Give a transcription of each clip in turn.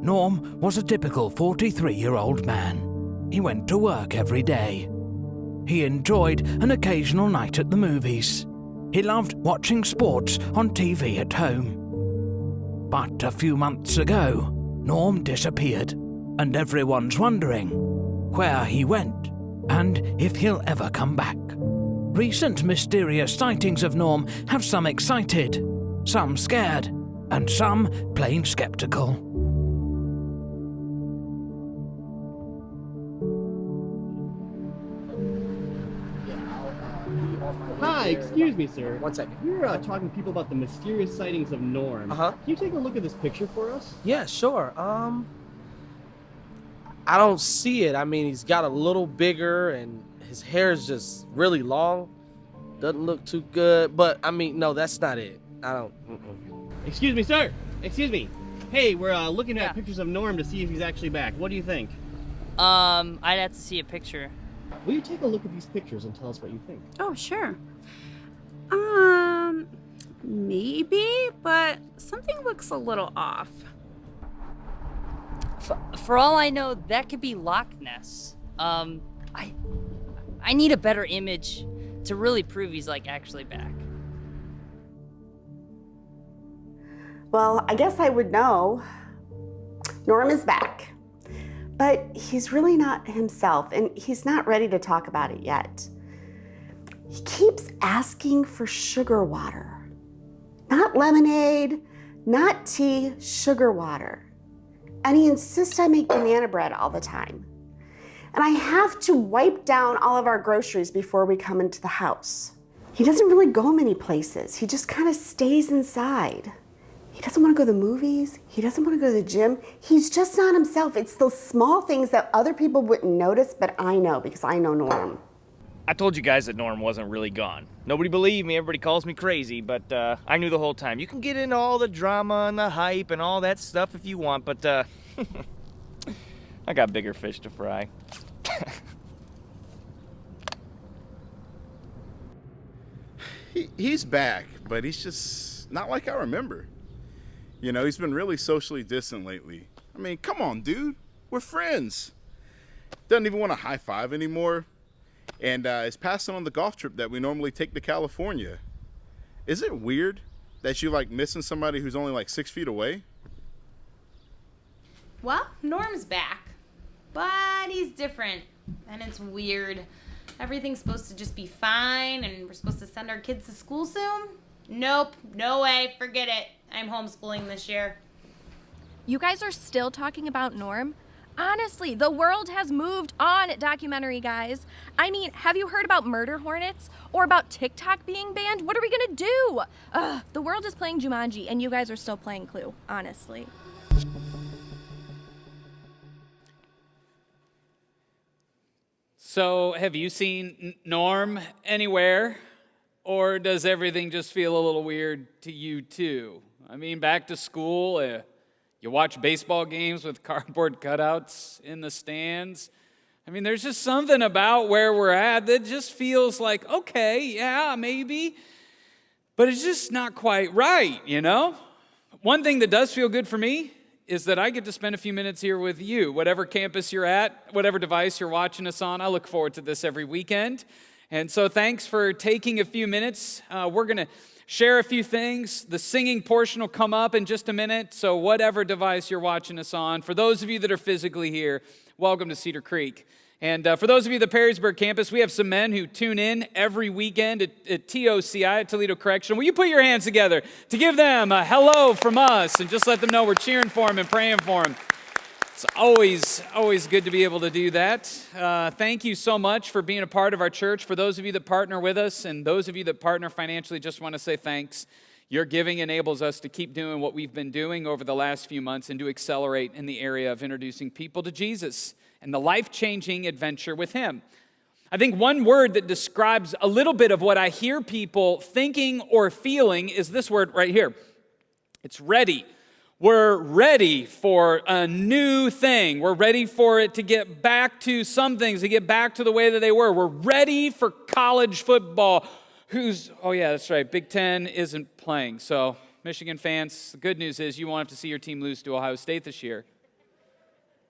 Norm was a typical 43-year-old man. He went to work every day. He enjoyed an occasional night at the movies. He loved watching sports on TV at home. But a few months ago, Norm disappeared, and everyone's wondering where he went and if he'll ever come back. Recent mysterious sightings of Norm have some excited, some scared, and some plain skeptical. Hi, excuse me, sir. 1 second. We're talking to people about the mysterious sightings of Norm. Uh-huh. Can you take a look at this picture for us? Yeah, sure. I don't see it. I mean, he's got a little bigger and his hair is just really long. Doesn't look too good, but I mean, no, that's not it. I don't. Excuse me, sir. Excuse me. Hey, we're looking at pictures of Norm to see if he's actually back. What do you think? I'd have to see a picture. Will you take a look at these pictures and tell us what you think? Oh, sure. Maybe, but something looks a little off. For all I know, that could be Loch Ness. I need a better image to really prove he's like actually back. Well, I guess I would know. Norm is back, but he's really not himself, and he's not ready to talk about it yet. He keeps asking for sugar water. Not lemonade, not tea, sugar water. And he insists I make banana bread all the time. And I have to wipe down all of our groceries before we come into the house. He doesn't really go many places. He just kind of stays inside. He doesn't want to go to the movies. He doesn't want to go to the gym. He's just not himself. It's those small things that other people wouldn't notice, but I know because I know Norm. I told you guys that Norm wasn't really gone. Nobody believed me, everybody calls me crazy, but I knew the whole time. You can get into all the drama and the hype and all that stuff if you want, but I got bigger fish to fry. He's back, but he's just not like I remember. You know, he's been really socially distant lately. I mean, come on, dude. We're friends. Doesn't even want to high five anymore. And is passing on the golf trip that we normally take to California. Is it weird that you like missing somebody who's only like 6 feet away? Well, Norm's back, but he's different, and it's weird. Everything's supposed to just be fine, and we're supposed to send our kids to school soon? Nope, no way, forget it. I'm homeschooling this year. You guys are still talking about Norm? Honestly, the world has moved on, documentary guys. I mean, have you heard about murder hornets or about TikTok being banned? What are we gonna do? The world is playing Jumanji and you guys are still playing Clue, honestly. So, have you seen Norm anywhere? Or does everything just feel a little weird to you too? I mean, back to school, you watch baseball games with cardboard cutouts in the stands. I mean, there's just something about where we're at that just feels like, okay, yeah, maybe, but it's just not quite right, you know? One thing that does feel good for me is that I get to spend a few minutes here with you. Whatever campus you're at, whatever device you're watching us on, I look forward to this every weekend. And so thanks for taking a few minutes. We're going to share a few things. The singing portion will come up in just a minute, so whatever device you're watching us on. For those of you that are physically here, welcome to CedarCreek. And for those of you at the Perrysburg campus, we have some men who tune in every weekend at TOCI, at Toledo Correctional. Will you put your hands together to give them a hello from us and just let them know we're cheering for them and praying for them. It's always good to be able to do that. Thank you so much for being a part of our church. For those of you that partner with us and those of you that partner financially, just want to say thanks. Your giving enables us to keep doing what we've been doing over the last few months and to accelerate in the area of introducing people to Jesus and the life-changing adventure with Him. I think one word that describes a little bit of what I hear people thinking or feeling is this word right here. It's ready. We're ready for a new thing. We're ready for it to get back to some things, to get back to the way that they were. We're ready for college football. Oh yeah, that's right, Big Ten isn't playing. So Michigan fans, the good news is you won't have to see your team lose to Ohio State this year.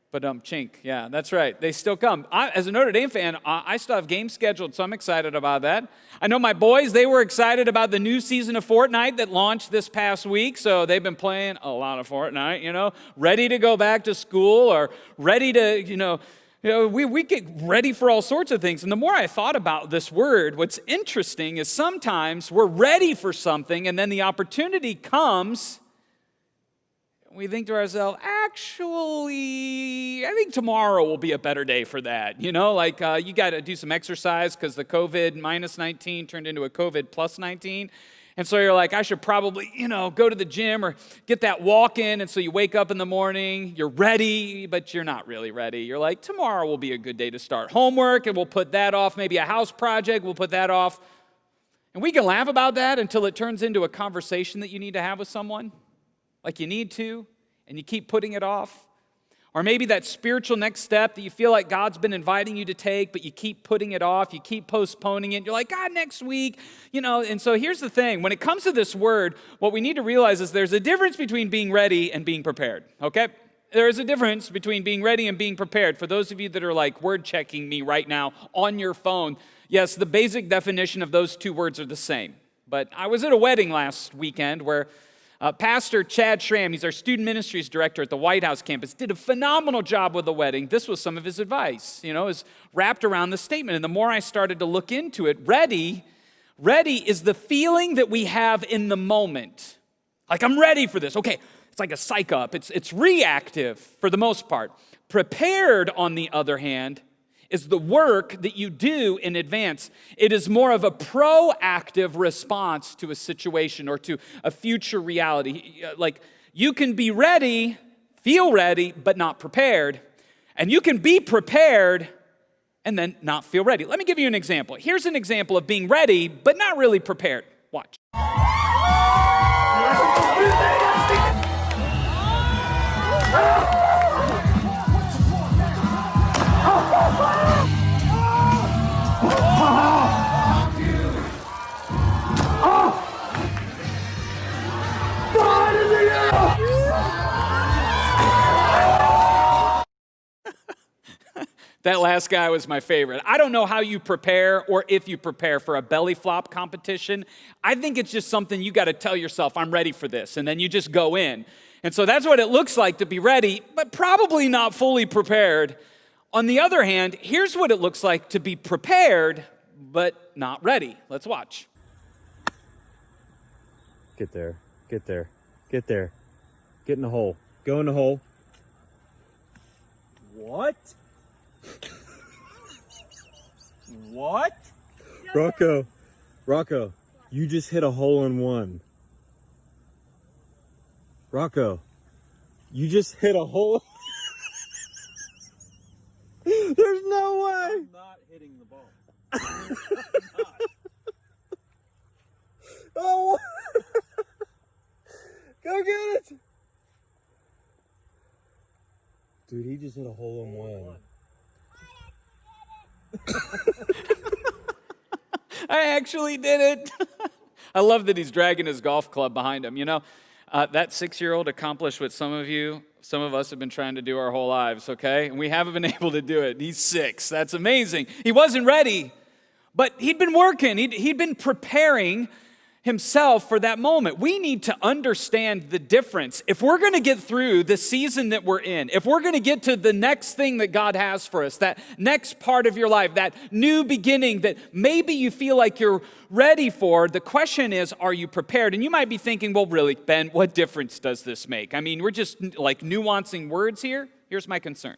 But chink, yeah, that's right. They still come. As a Notre Dame fan, I still have games scheduled, so I'm excited about that. I know my boys, they were excited about the new season of Fortnite that launched this past week, so they've been playing a lot of Fortnite, ready to go back to school or ready to, we get ready for all sorts of things. And the more I thought about this word, what's interesting is sometimes we're ready for something and then the opportunity comes. We think to ourselves, actually, I think tomorrow will be a better day for that. You got to do some exercise because the COVID -19 turned into a COVID +19. And so you're like, I should probably, go to the gym or get that walk in. And so you wake up in the morning, you're ready, but you're not really ready. You're like, tomorrow will be a good day to start homework, and we'll put that off. Maybe a house project, we'll put that off. And we can laugh about that until it turns into a conversation that you need to have with someone. Like you need to, and you keep putting it off. Or maybe that spiritual next step that you feel like God's been inviting you to take, but you keep putting it off, you keep postponing it. You're like, God, next week, And so here's the thing. When it comes to this word, what we need to realize is there's a difference between being ready and being prepared, okay? There is a difference between being ready and being prepared. For those of you that are like word checking me right now on your phone, yes, the basic definition of those two words are the same. But I was at a wedding last weekend where Pastor Chad Schramm, he's our student ministries director at the White House campus, did a phenomenal job with the wedding. This was some of his advice, is wrapped around the statement. And the more I started to look into it, ready is the feeling that we have in the moment. Like, I'm ready for this. Okay, it's like a psych up. It's reactive for the most part. Prepared, on the other hand, is the work that you do in advance. It is more of a proactive response to a situation or to a future reality. Like, you can be ready, feel ready, but not prepared. And you can be prepared and then not feel ready. Let me give you an example. Here's an example of being ready, but not really prepared. Watch. That last guy was my favorite. I don't know how you prepare or if you prepare for a belly flop competition. I think it's just something you got to tell yourself, I'm ready for this, and then you just go in. And so that's what it looks like to be ready, but probably not fully prepared. On the other hand, here's what it looks like to be prepared, but not ready. Let's watch. Get there, get there, get there. Get in the hole. Go in the hole. What? What? Rocco, you just hit a hole in one. Rocco, you just hit a hole. There's no way. I'm not hitting the ball. Oh, go get it. Dude, he just hit a hole in one. I actually did it. I love that he's dragging his golf club behind him. That 6-year-old accomplished what some of us have been trying to do our whole lives, okay? And we haven't been able to do it. He's 6. That's amazing. He wasn't ready, but he'd been working. He'd been preparing himself for that moment. We need to understand the difference. If we're going to get through the season that we're in, if we're going to get to the next thing that God has for us, that next part of your life, that new beginning that maybe you feel like you're ready for, the question is, are you prepared? And you might be thinking, well, really, Ben, what difference does this make? I mean, we're just like nuancing words here. Here's my concern.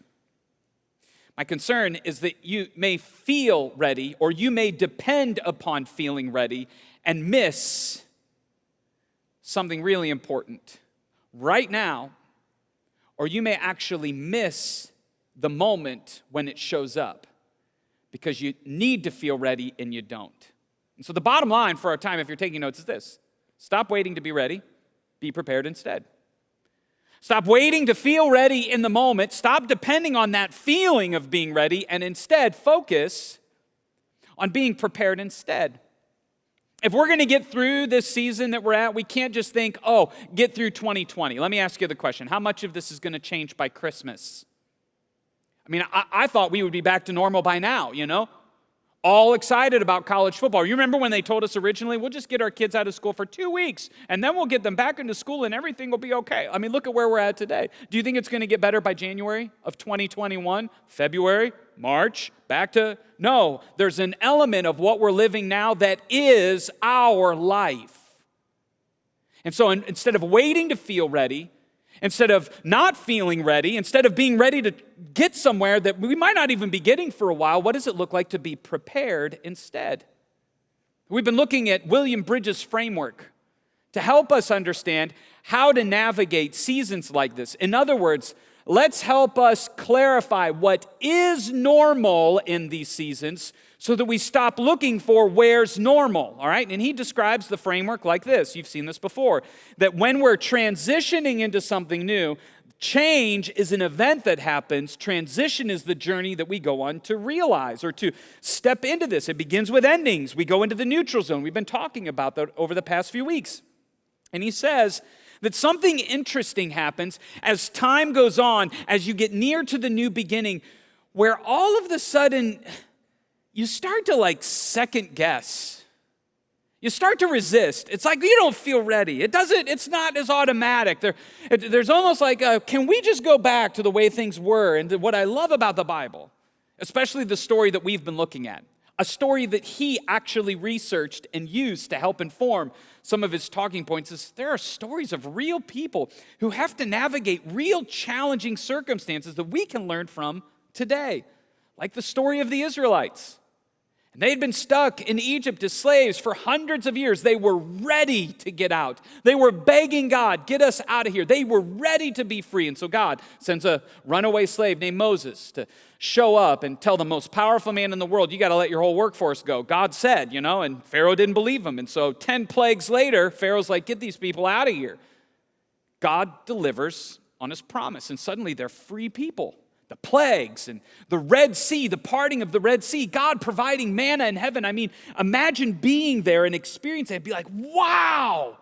My concern is that you may feel ready, or you may depend upon feeling ready and miss something really important right now, or you may actually miss the moment when it shows up because you need to feel ready and you don't. And so the bottom line for our time, if you're taking notes, is this: stop waiting to be ready, be prepared instead. Stop waiting to feel ready in the moment. Stop depending on that feeling of being ready, and instead focus on being prepared instead. If we're going to get through this season that we're at, we can't just think, get through 2020. Let me ask you the question. How much of this is going to change by Christmas? I mean, I thought we would be back to normal by now, all excited about college football. You remember when they told us originally, we'll just get our kids out of school for 2 weeks, and then we'll get them back into school and everything will be okay. I mean, look at where we're at today. Do you think it's going to get better by January of 2021, February, March, back to? No, there's an element of what we're living now that is our life. And so instead of waiting to feel ready, instead of not feeling ready, instead of being ready to get somewhere that we might not even be getting for a while, what does it look like to be prepared instead? We've been looking at William Bridges' framework to help us understand how to navigate seasons like this. In other words, let's help us clarify what is normal in these seasons so that we stop looking for where's normal, all right? And he describes the framework like this. You've seen this before, that when we're transitioning into something new, change is an event that happens. Transition is the journey that we go on to realize or to step into this. It begins with endings. We go into the neutral zone. We've been talking about that over the past few weeks. And he says that something interesting happens as time goes on, as you get near to the new beginning, where all of a sudden you start to second guess. You start to resist. It's like you don't feel ready. It's not as automatic. There's almost like, can we just go back to the way things were? And what I love about the Bible, especially the story that we've been looking at, a story that he actually researched and used to help inform some of his talking points, is there are stories of real people who have to navigate real challenging circumstances that we can learn from today, like the story of the Israelites. And they had been stuck in Egypt as slaves for hundreds of years. They were ready to get out. They were begging God, get us out of here. They were ready to be free. And so God sends a runaway slave named Moses to show up and tell the most powerful man in the world, you got to let your whole workforce go. God said, and Pharaoh didn't believe him. And so 10 plagues later, Pharaoh's like, get these people out of here. God delivers on his promise, and suddenly they're free people. The plagues and the Red Sea, the parting of the Red Sea, God providing manna in heaven. I mean, imagine being there and experiencing it. It'd be like, wow.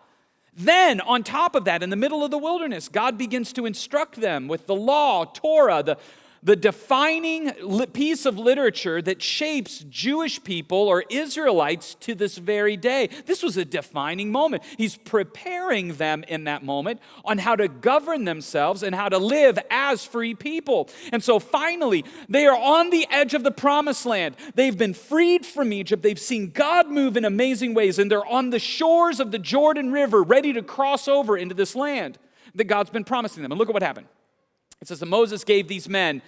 Then, on top of that, in the middle of the wilderness, God begins to instruct them with the law, Torah, the defining piece of literature that shapes Jewish people or Israelites to this very day. This was a defining moment. He's preparing them in that moment on how to govern themselves and how to live as free people. And so finally, they are on the edge of the promised land. They've been freed from Egypt. They've seen God move in amazing ways, and they're on the shores of the Jordan River, ready to cross over into this land that God's been promising them. And look at what happened. It says that Moses gave these men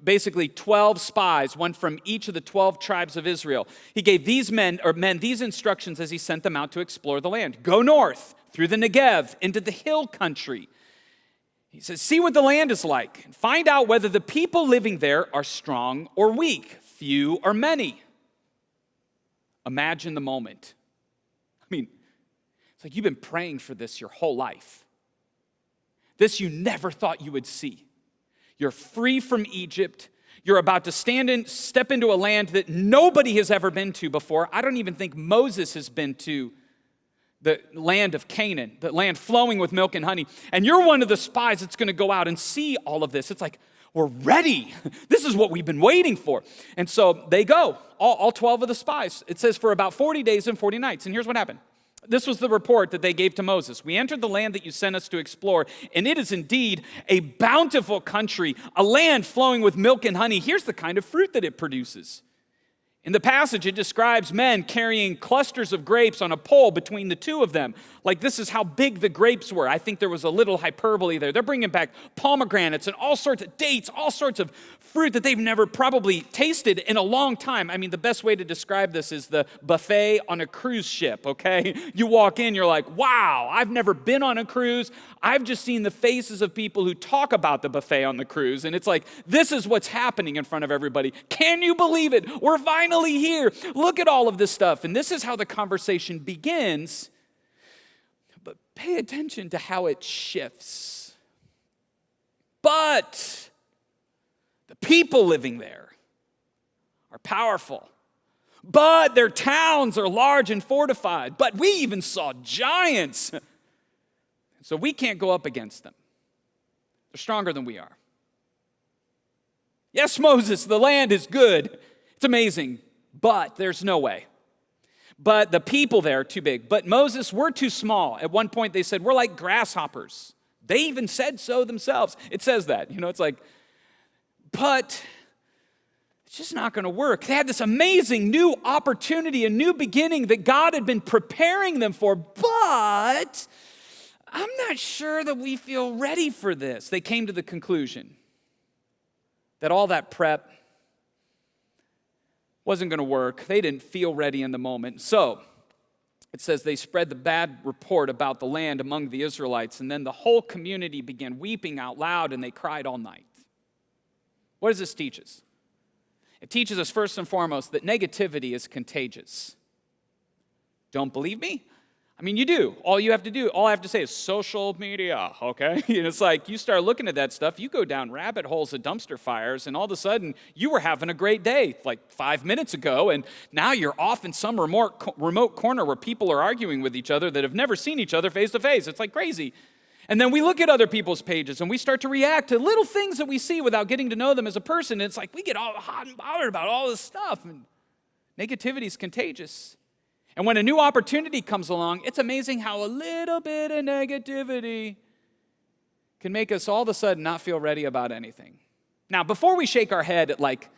basically 12 spies, one from each of the 12 tribes of Israel. He gave these men these instructions as he sent them out to explore the land. Go north through the Negev into the hill country. He says, see what the land is like and find out whether the people living there are strong or weak, few or many. Imagine the moment. I mean, it's like you've been praying for this your whole life. This you never thought you would see. You're free from Egypt. You're about to step into a land that nobody has ever been to before. I don't even think Moses has been to the land of Canaan, the land flowing with milk and honey. And you're one of the spies that's going to go out and see all of this. It's like, we're ready. This is what we've been waiting for. And so they go, all 12 of the spies. It says for about 40 days and 40 nights. And here's what happened. This was the report that they gave to Moses. We entered the land that you sent us to explore, and it is indeed a bountiful country, a land flowing with milk and honey. Here's the kind of fruit that it produces. In the passage, it describes men carrying clusters of grapes on a pole between the two of them. Like this is how big the grapes were. I think there was a little hyperbole there. They're bringing back pomegranates and all sorts of dates, all sorts of fruit that they've never probably tasted in a long time. I mean, the best way to describe this is the buffet on a cruise ship, okay? You walk in, you're like, wow, I've never been on a cruise. I've just seen the faces of people who talk about the buffet on the cruise, and it's like, this is what's happening in front of everybody. Can you believe it? We're finally here. Look at all of this stuff. And this is how the conversation begins, but pay attention to how it shifts. But the people living there are powerful. But their towns are large and fortified. But we even saw giants. So we can't go up against them. They're stronger than we are. Yes, Moses, the land is good. It's amazing, but there's no way. But the people there are too big. But Moses, we're too small. At one point they said, we're like grasshoppers. They even said so themselves. It says that. It's like, but it's just not going to work. They had this amazing new opportunity, a new beginning that God had been preparing them for, but I'm not sure that we feel ready for this. They came to the conclusion that all that prep wasn't going to work. They didn't feel ready in the moment. So it says they spread the bad report about the land among the Israelites, and then the whole community began weeping out loud, and they cried all night. What does this teach us? It teaches us first and foremost that negativity is contagious. Don't believe me? I mean, you do. All I have to say is social media, okay? It's like you start looking at that stuff, you go down rabbit holes of dumpster fires, and all of a sudden, you were having a great day like 5 minutes ago, and now you're off in some remote corner where people are arguing with each other that have never seen each other face to face. It's like crazy. And then we look at other people's pages, and we start to react to little things that we see without getting to know them as a person, and it's like we get all hot and bothered about all this stuff, and negativity is contagious. And when a new opportunity comes along, it's amazing how a little bit of negativity can make us all of a sudden not feel ready about anything. Now, before we shake our head at like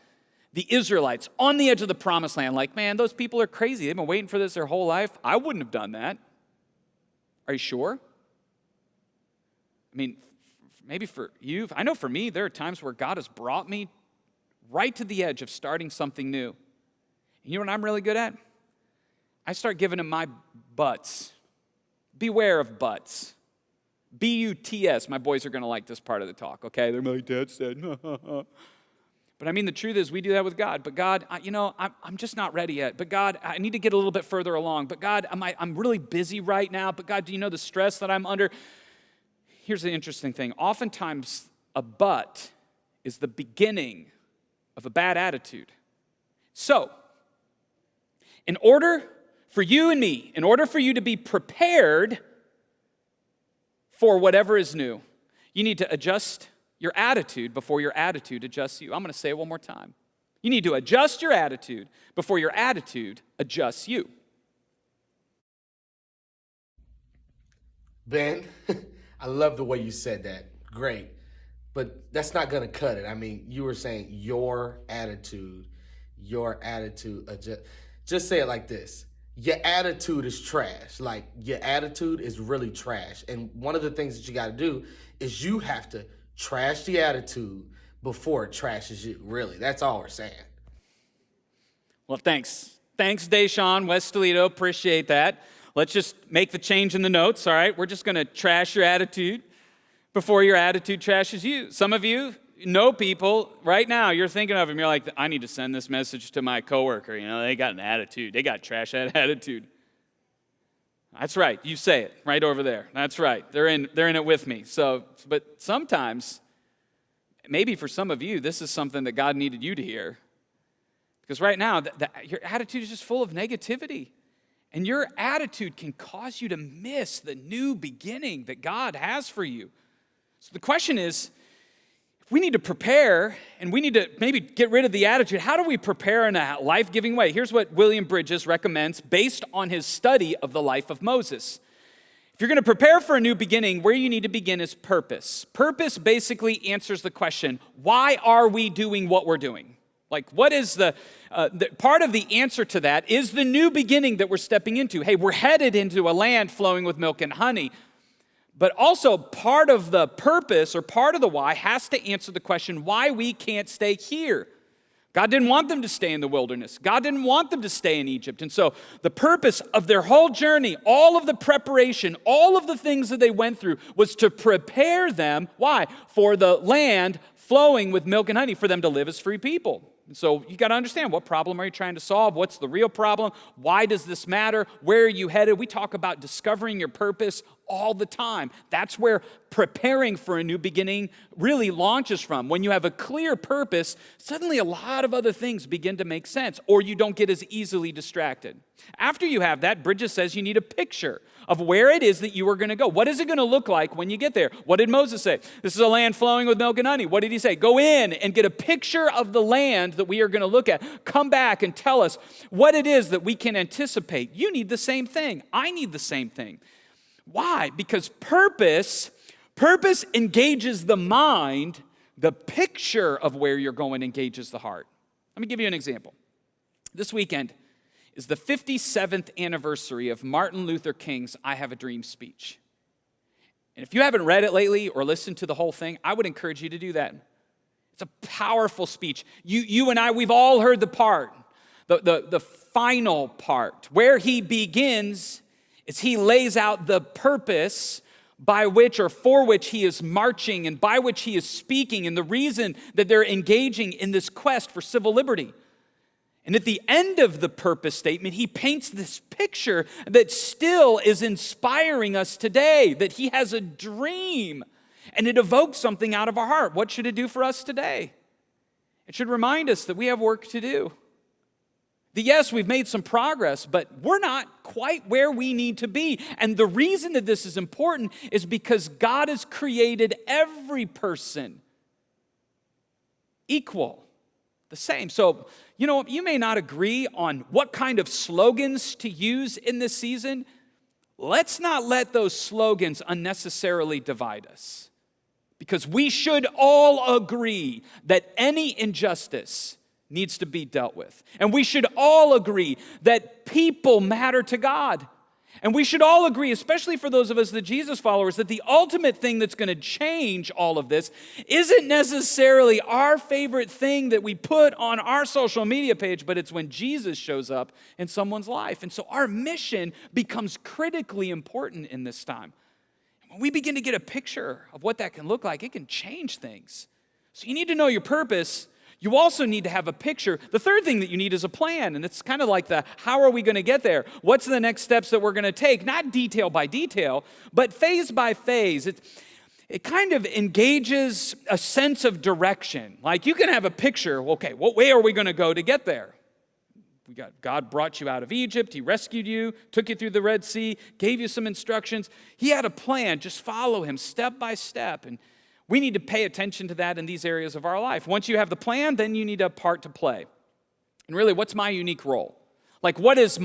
the Israelites on the edge of the promised land, like, man, those people are crazy. They've been waiting for this their whole life. I wouldn't have done that. Are you sure? I mean, maybe for you, I know for me, there are times where God has brought me right to the edge of starting something new. And you know what I'm really good at? I start giving him my buts. Beware of buts. B-U-T-S. My boys are going to like this part of the talk, okay? They're like, Dad said. But I mean, the truth is we do that with God. But God, I'm just not ready yet. But God, I need to get a little bit further along. But God, I'm really busy right now. But God, do you know the stress that I'm under? Here's the interesting thing. Oftentimes, a but is the beginning of a bad attitude. So, in order for you and me, in order for you to be prepared for whatever is new, you need to adjust your attitude before your attitude adjusts you. I'm going to say it one more time. You need to adjust your attitude before your attitude adjusts you. Ben, I love the way you said that. Great. But that's not going to cut it. I mean, you were saying your attitude just say it like this. Your attitude is trash. Like, your attitude is really trash. And one of the things that you got to do is you have to trash the attitude before it trashes you. Really, that's all we're saying. Well, thanks. Thanks, Deshaun, West Toledo. Appreciate that. Let's just make the change in the notes, all right? We're just going to trash your attitude before your attitude trashes you. Some of you know people right now, you're thinking of them, you're like, I need to send this message to my coworker. They got an attitude. They got trash attitude. That's right. You say it right over there. That's right. They're in it with me. So, but sometimes, maybe for some of you, this is something that God needed you to hear. Because right now, your attitude is just full of negativity. And your attitude can cause you to miss the new beginning that God has for you. So the question is, if we need to prepare and we need to maybe get rid of the attitude, how do we prepare in a life-giving way? Here's what William Bridges recommends based on his study of the life of Moses. If you're going to prepare for a new beginning, where you need to begin is purpose. Purpose basically answers the question, why are we doing what we're doing? Like, what is the part of the answer to that is the new beginning that we're stepping into. Hey, we're headed into a land flowing with milk and honey. But also part of the purpose or part of the why has to answer the question why we can't stay here. God didn't want them to stay in the wilderness. God didn't want them to stay in Egypt. And so the purpose of their whole journey, all of the preparation, all of the things that they went through was to prepare them, why? For the land flowing with milk and honey, for them to live as free people. And so you got to understand, what problem are you trying to solve? What's the real problem? Why does this matter? Where are you headed? We talk about discovering your purpose all the time. That's where preparing for a new beginning really launches from. When you have a clear purpose, suddenly a lot of other things begin to make sense, or you don't get as easily distracted. After you have that, Bridges says you need a picture of where it is that you are going to go. What is it going to look like when you get there? What did Moses say? This is a land flowing with milk and honey. What did he say? Go in and get a picture of the land that we are going to look at. Come back and tell us what it is that we can anticipate. You need the same thing. I need the same thing. Why? Because purpose engages the mind. The picture of where you're going engages the heart. Let me give you an example. This weekend is the 57th anniversary of Martin Luther King's I Have a Dream speech. And if you haven't read it lately or listened to the whole thing, I would encourage you to do that. It's a powerful speech. You and I, we've all heard the part, the final part, where he begins is he lays out the purpose by which or for which he is marching and by which he is speaking and the reason that they're engaging in this quest for civil liberty. And at the end of the purpose statement, he paints this picture that still is inspiring us today, that he has a dream, and it evokes something out of our heart. What should it do for us today? It should remind us that we have work to do. That yes, we've made some progress, but we're not quite where we need to be. And the reason that this is important is because God has created every person equal, the same. So, you may not agree on what kind of slogans to use in this season. Let's not let those slogans unnecessarily divide us, because we should all agree that any injustice needs to be dealt with. And we should all agree that people matter to God. And we should all agree, especially for those of us, the Jesus followers, that the ultimate thing that's going to change all of this isn't necessarily our favorite thing that we put on our social media page, but it's when Jesus shows up in someone's life. And so our mission becomes critically important in this time. When we begin to get a picture of what that can look like, it can change things. So you need to know your purpose. You also need to have a picture. The third thing that you need is a plan, and it's kind of like how are we going to get there? What's the next steps that we're going to take? Not detail by detail, but phase by phase. It kind of engages a sense of direction. Like you can have a picture, okay, what way are we going to go to get there? God brought you out of Egypt. He rescued you, took you through the Red Sea, gave you some instructions. He had a plan. Just follow him step by step, and we need to pay attention to that in these areas of our life. Once you have the plan, then you need a part to play. And really, what's my unique role? Like, what is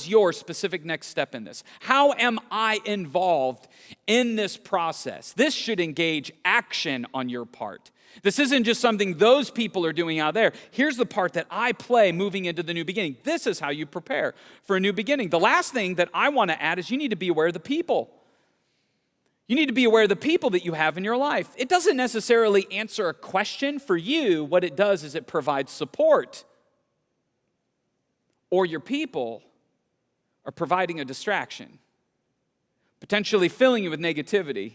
your specific next step in this? How am I involved in this process? This should engage action on your part. This isn't just something those people are doing out there. Here's the part that I play moving into the new beginning. This is how you prepare for a new beginning. The last thing that I want to add is you need to be aware of the people. You need to be aware of the people that you have in your life. It doesn't necessarily answer a question for you. What it does is it provides support. Or your people are providing a distraction, potentially filling you with negativity,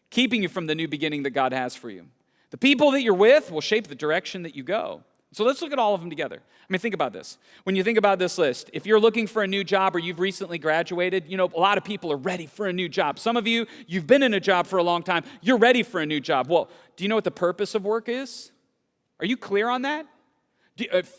keeping you from the new beginning that God has for you. The people that you're with will shape the direction that you go. So let's look at all of them together. I mean, think about this. When you think about this list, if you're looking for a new job or you've recently graduated, a lot of people are ready for a new job. Some of you, you've been in a job for a long time. You're ready for a new job. Well, do you know what the purpose of work is? Are you clear on that?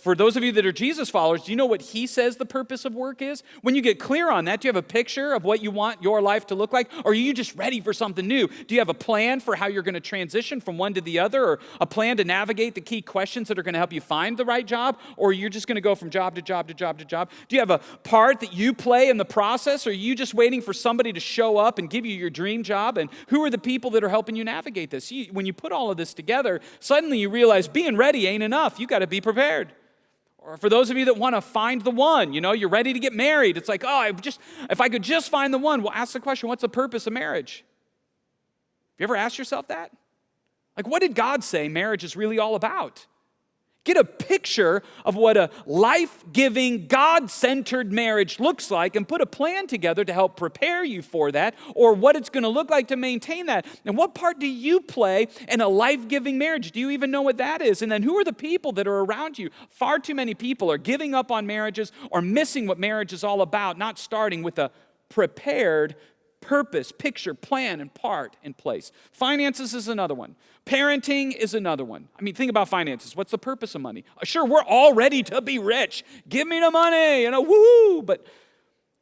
For those of you that are Jesus followers, do you know what he says the purpose of work is? When you get clear on that, do you have a picture of what you want your life to look like? Or are you just ready for something new? Do you have a plan for how you're going to transition from one to the other? Or a plan to navigate the key questions that are going to help you find the right job? Or you're just going to go from job to job to job to job? Do you have a part that you play in the process? Or are you just waiting for somebody to show up and give you your dream job? And who are the people that are helping you navigate this? When you put all of this together, suddenly you realize being ready ain't enough. You got to be prepared. Or for those of you that want to find the one, you're ready to get married. It's like, if I could just find the one. Well, ask the question, what's the purpose of marriage? Have you ever asked yourself that? Like, what did God say marriage is really all about? Get a picture of what a life-giving, God-centered marriage looks like and put a plan together to help prepare you for that, or what it's going to look like to maintain that. And what part do you play in a life-giving marriage? Do you even know what that is? And then who are the people that are around you? Far too many people are giving up on marriages or missing what marriage is all about, not starting with a prepared purpose, picture, plan, and part in place. Finances is another one. Parenting is another one. I mean, think about finances. What's the purpose of money? Sure, we're all ready to be rich. Give me the money, woo! But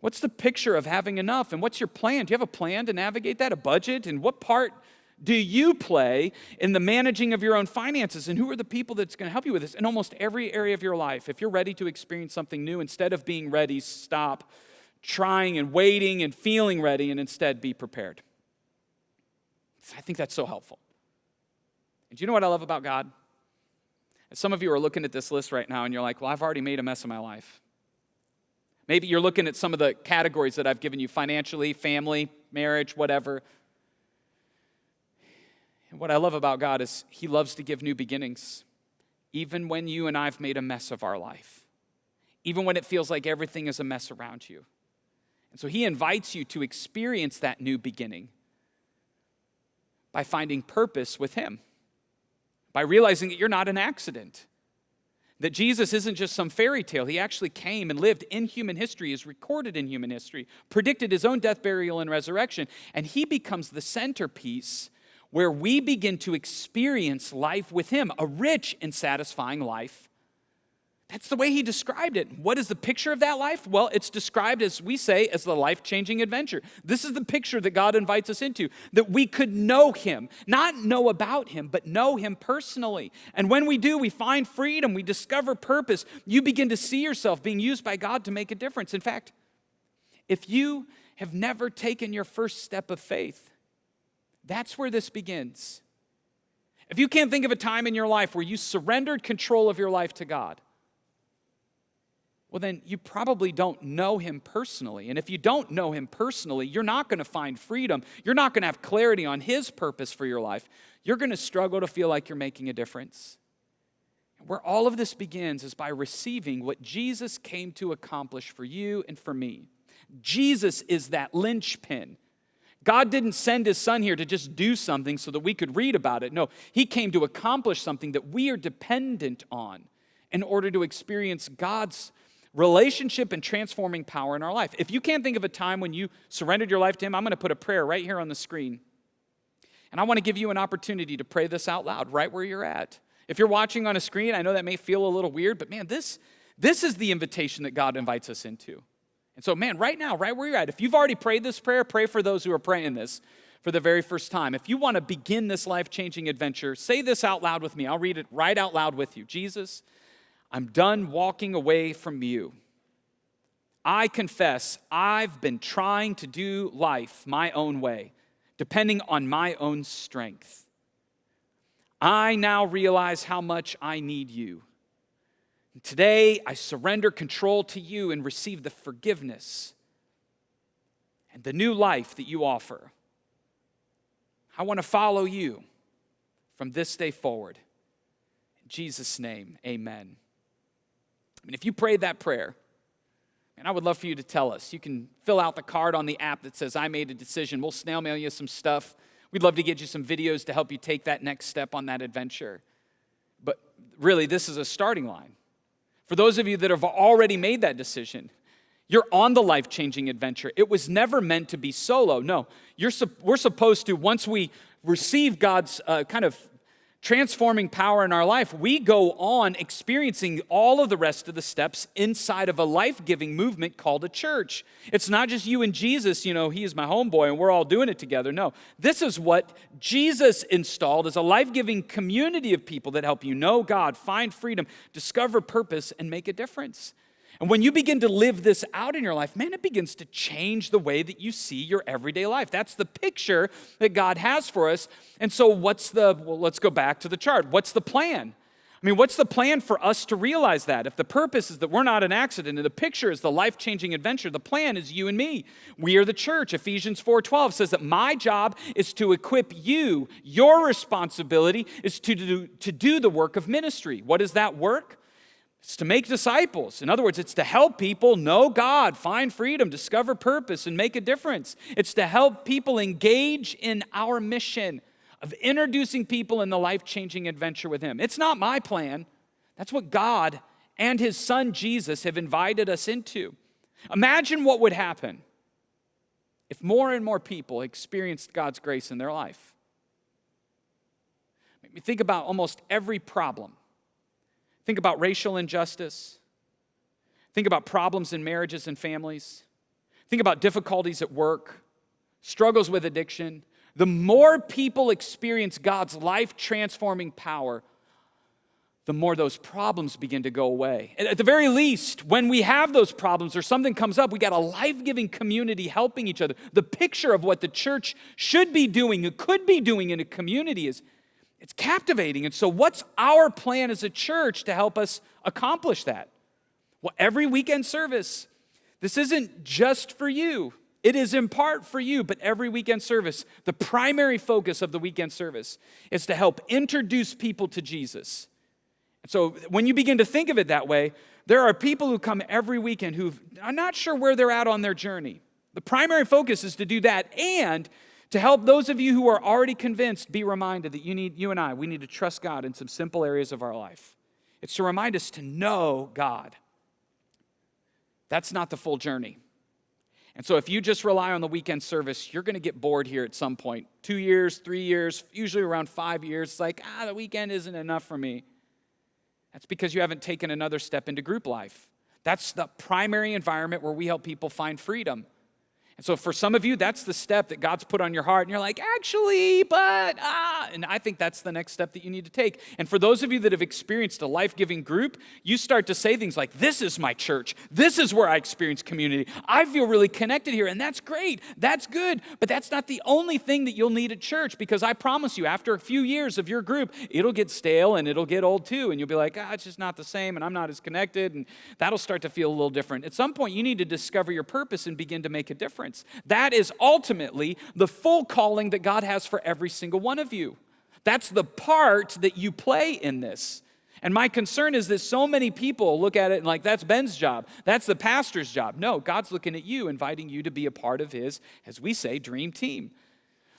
what's the picture of having enough? And what's your plan? Do you have a plan to navigate that, a budget? And what part do you play in the managing of your own finances? And who are the people that's going to help you with this? In almost every area of your life, if you're ready to experience something new, instead of being ready, stop trying and waiting and feeling ready, and instead be prepared. I think that's so helpful. And do you know what I love about God? Some of you are looking at this list right now and you're like, well, I've already made a mess of my life. Maybe you're looking at some of the categories that I've given you, financially, family, marriage, whatever. And what I love about God is he loves to give new beginnings, even when you and I have made a mess of our life, even when it feels like everything is a mess around you. And so he invites you to experience that new beginning by finding purpose with him, by realizing that you're not an accident, that Jesus isn't just some fairy tale. He actually came and lived in human history, is recorded in human history, predicted his own death, burial, and resurrection, and he becomes the centerpiece where we begin to experience life with him, a rich and satisfying life. That's the way he described it. What is the picture of that life? Well, it's described, as we say, as the life-changing adventure. This is the picture that God invites us into, that we could know him, not know about him, but know him personally. And when we do, we find freedom, we discover purpose. You begin to see yourself being used by God to make a difference. In fact, if you have never taken your first step of faith, that's where this begins. If you can't think of a time in your life where you surrendered control of your life to God, well, then you probably don't know him personally. And if you don't know him personally, you're not going to find freedom. You're not going to have clarity on his purpose for your life. You're going to struggle to feel like you're making a difference. Where all of this begins is by receiving what Jesus came to accomplish for you and for me. Jesus is that linchpin. God didn't send his son here to just do something so that we could read about it. No, he came to accomplish something that we are dependent on in order to experience God's relationship and transforming power in our life. If you can't think of a time when you surrendered your life to him, I'm going to put a prayer right here on the screen. And I want to give you an opportunity to pray this out loud right where you're at. If you're watching on a screen, I know that may feel a little weird, but man, this is the invitation that God invites us into. And so, man, right now, right where you're at, if you've already prayed this prayer, pray for those who are praying this for the very first time. If you want to begin this life-changing adventure, say this out loud with me. I'll read it right out loud with you. Jesus, I'm done walking away from you. I confess I've been trying to do life my own way, depending on my own strength. I now realize how much I need you. Today, I surrender control to you and receive the forgiveness and the new life that you offer. I want to follow you from this day forward. In Jesus' name, amen. If you prayed that prayer, and I would love for you to tell us. You can fill out the card on the app that says, I made a decision. We'll snail mail you some stuff. We'd love to get you some videos to help you take that next step on that adventure. But really, this is a starting line. For those of you that have already made that decision, you're on the life-changing adventure. It was never meant to be solo. No, we're supposed to, once we receive God's kind of transforming power in our life, we go on experiencing all of the rest of the steps inside of a life-giving movement called a church. It's not just you and Jesus, he is my homeboy and we're all doing it together. No, this is what Jesus installed as a life-giving community of people that help you know God, find freedom, discover purpose, and make a difference. And when you begin to live this out in your life, man, it begins to change the way that you see your everyday life. That's the picture that God has for us. And so let's go back to the chart. What's the plan? What's the plan for us to realize that? If the purpose is that we're not an accident and the picture is the life-changing adventure, the plan is you and me. We are the church. Ephesians 4:12 says that my job is to equip you. Your responsibility is to do the work of ministry. What is that work? It's to make disciples. In other words, it's to help people know God, find freedom, discover purpose, and make a difference. It's to help people engage in our mission of introducing people in the life-changing adventure with him. It's not my plan. That's what God and his son Jesus have invited us into. Imagine what would happen if more and more people experienced God's grace in their life? Make me think about almost every problem. Think about racial injustice. Think about problems in marriages and families. Think about difficulties at work, struggles with addiction. The more people experience God's life-transforming power, the more those problems begin to go away. At the very least, when we have those problems or something comes up, we got a life-giving community helping each other. The picture of what the church should be doing, it could be doing in a community it's captivating. And so what's our plan as a church to help us accomplish that? Well, every weekend service, this isn't just for you. It is in part for you, but every weekend service, the primary focus of the weekend service is to help introduce people to Jesus. So when you begin to think of it that way, there are people who come every weekend who are not sure where they're at on their journey. The primary focus is to do that and to help those of you who are already convinced be reminded that we need to trust God in some simple areas of our life. It's to remind us to know God. That's not the full journey. And so if you just rely on the weekend service, you're going to get bored here at some point. 2 years, 3 years, usually around 5 years. It's like, the weekend isn't enough for me. That's because you haven't taken another step into group life. That's the primary environment where we help people find freedom. And so for some of you, that's the step that God's put on your heart, and you're like, actually, but, and I think that's the next step that you need to take. And for those of you that have experienced a life-giving group, you start to say things like, this is my church. This is where I experience community. I feel really connected here, and that's great. That's good. But that's not the only thing that you'll need at church, because I promise you, after a few years of your group, it'll get stale and it'll get old too, and you'll be like, it's just not the same, and I'm not as connected, and that'll start to feel a little different. At some point, you need to discover your purpose and begin to make a difference. That is ultimately the full calling that God has for every single one of you. That's the part that you play in this. And my concern is that so many people look at it and like, that's Ben's job. That's the pastor's job. No, God's looking at you, inviting you to be a part of his, as we say, dream team.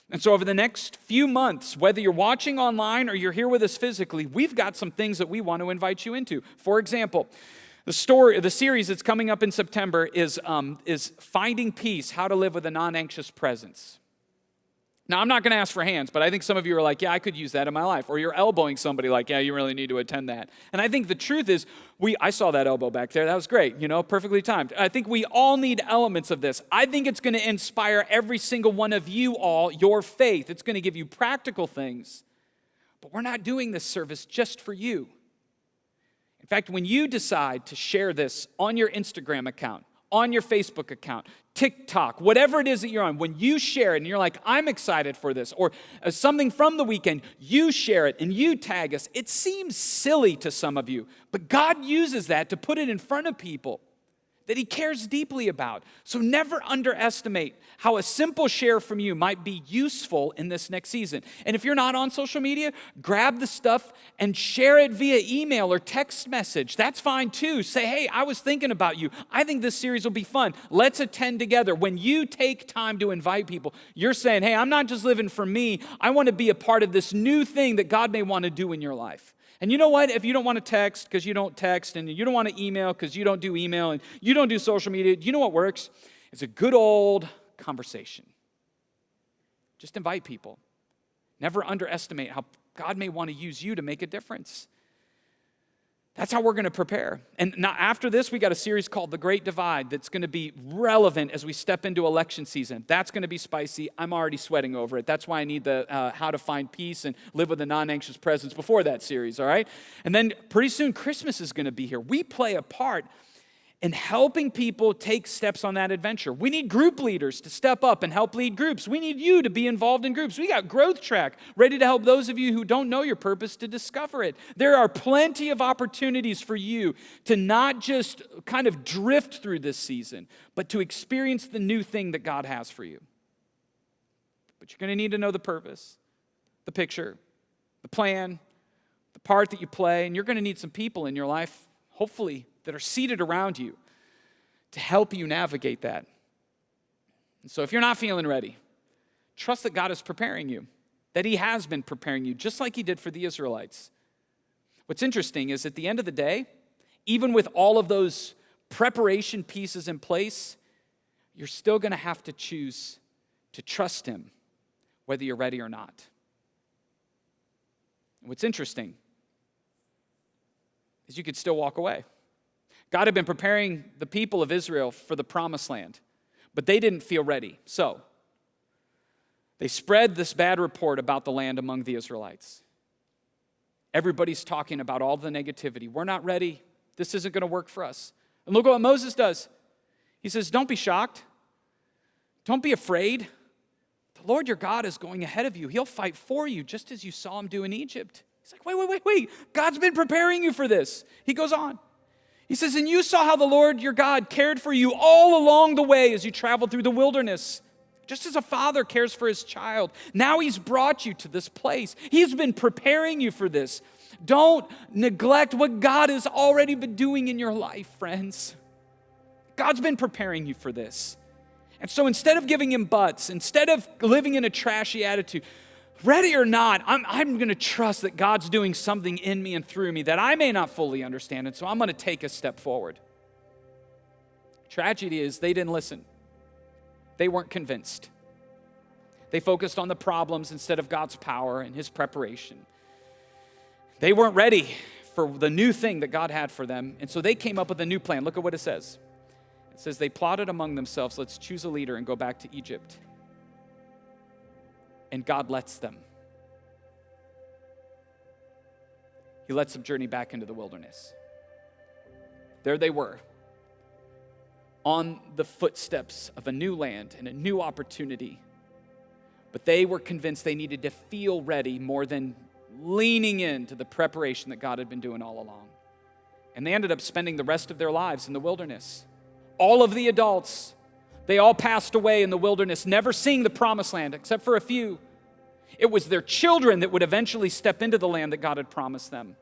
And so over the next few months, whether you're watching online or you're here with us physically, we've got some things that we want to invite you into. For example, the series that's coming up in September is Finding Peace, How to Live with a Non-Anxious Presence. Now, I'm not going to ask for hands, but I think some of you are like, I could use that in my life. Or you're elbowing somebody like, you really need to attend that. And I think the truth is, I saw that elbow back there. That was great, perfectly timed. I think we all need elements of this. I think it's going to inspire every single one of you all, your faith. It's going to give you practical things. But we're not doing this service just for you. In fact, when you decide to share this on your Instagram account, on your Facebook account, TikTok, whatever it is that you're on, when you share it and you're like, I'm excited for this, or something from the weekend, you share it and you tag us. It seems silly to some of you, but God uses that to put it in front of people that he cares deeply about. So never underestimate how a simple share from you might be useful in this next season. And if you're not on social media, grab the stuff and share it via email or text message. That's fine too. Say, hey, I was thinking about you. I think this series will be fun. Let's attend together. When you take time to invite people, you're saying, hey, I'm not just living for me. I want to be a part of this new thing that God may want to do in your life. And you know what? If you don't want to text because you don't text, and you don't want to email because you don't do email, and you don't do social media, you know what works? It's a good old conversation. Just invite people. Never underestimate how God may want to use you to make a difference. That's how we're going to prepare. And now after this, we got a series called The Great Divide that's going to be relevant as we step into election season. That's going to be spicy. I'm already sweating over it. That's why I need the How to Find Peace and Live with a Non-Anxious Presence before that series, all right? And then pretty soon, Christmas is going to be here. We play a part in helping people take steps on that adventure. We need group leaders to step up and help lead groups. We need you to be involved in groups. We got Growth Track ready to help those of you who don't know your purpose to discover it. There are plenty of opportunities for you to not just kind of drift through this season, but to experience the new thing that God has for you. But you're going to need to know the purpose, the picture, the plan, the part that you play, and you're going to need some people in your life, hopefully, that are seated around you to help you navigate that. And so if you're not feeling ready, trust that God is preparing you, that he has been preparing you, just like he did for the Israelites. What's interesting is at the end of the day, even with all of those preparation pieces in place, you're still going to have to choose to trust him, whether you're ready or not. What's interesting is you could still walk away. God had been preparing the people of Israel for the promised land, but they didn't feel ready. So they spread this bad report about the land among the Israelites. Everybody's talking about all the negativity. We're not ready. This isn't going to work for us. And look at what Moses does. He says, don't be shocked. Don't be afraid. The Lord your God is going ahead of you. He'll fight for you, just as you saw him do in Egypt. He's like, wait. God's been preparing you for this. He goes on. He says, and you saw how the Lord your God cared for you all along the way as you traveled through the wilderness, just as a father cares for his child. Now he's brought you to this place. He's been preparing you for this. Don't neglect what God has already been doing in your life, friends. God's been preparing you for this. And so instead of giving him butts, instead of living in a trashy attitude, ready or not, I'm going to trust that God's doing something in me and through me that I may not fully understand, and so I'm going to take a step forward. Tragedy is they didn't listen. They weren't convinced. They focused on the problems instead of God's power and his preparation. They weren't ready for the new thing that God had for them, and so they came up with a new plan. Look at what it says. It says they plotted among themselves, let's choose a leader and go back to Egypt. And God lets them. He lets them journey back into the wilderness. There they were, on the footsteps of a new land and a new opportunity. But they were convinced they needed to feel ready more than leaning into the preparation that God had been doing all along. And they ended up spending the rest of their lives in the wilderness. All of the adults, they all passed away in the wilderness, never seeing the promised land, except for a few. It was their children that would eventually step into the land that God had promised them.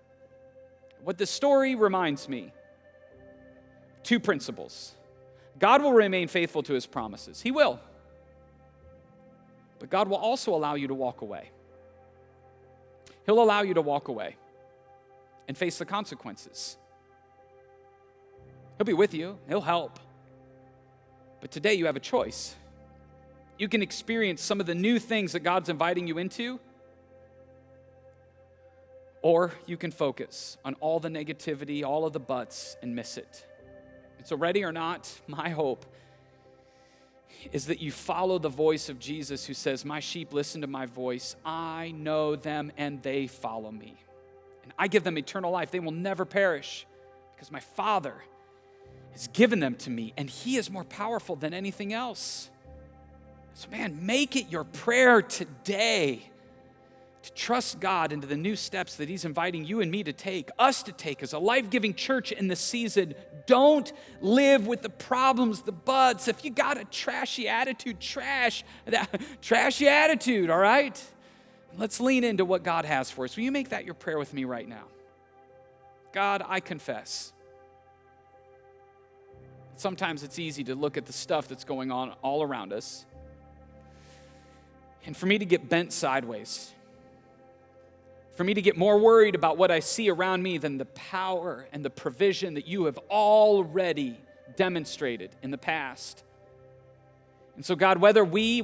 What this story reminds me, two principles. God will remain faithful to his promises. He will. But God will also allow you to walk away. He'll allow you to walk away and face the consequences. He'll be with you. He'll help. But today you have a choice. You can experience some of the new things that God's inviting you into, or you can focus on all the negativity, all of the buts, and miss it. And so ready or not, my hope is that you follow the voice of Jesus who says, my sheep listen to my voice. I know them and they follow me. And I give them eternal life. They will never perish because my Father has given them to me, and he is more powerful than anything else. So man, make it your prayer today to trust God into the new steps that he's inviting you and me to take, us to take as a life-giving church in this season. Don't live with the problems, the buts. If you got a trashy attitude, trash that trashy attitude, all right? Let's lean into what God has for us. Will you make that your prayer with me right now? God, I confess. Sometimes it's easy to look at the stuff that's going on all around us, and for me to get bent sideways, for me to get more worried about what I see around me than the power and the provision that you have already demonstrated in the past. And so God, whether we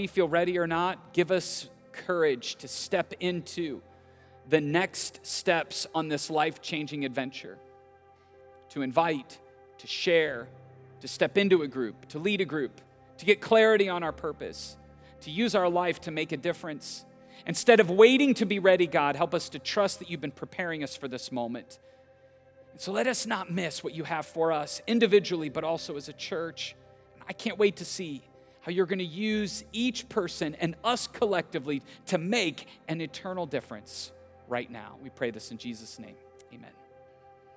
feel ready or not, give us courage to step into the next steps on this life-changing adventure, to invite, to share, to step into a group, to lead a group, to get clarity on our purpose, to use our life to make a difference. Instead of waiting to be ready, God, help us to trust that you've been preparing us for this moment. And so let us not miss what you have for us individually, but also as a church. I can't wait to see how you're going to use each person and us collectively to make an eternal difference right now. We pray this in Jesus' name. Amen.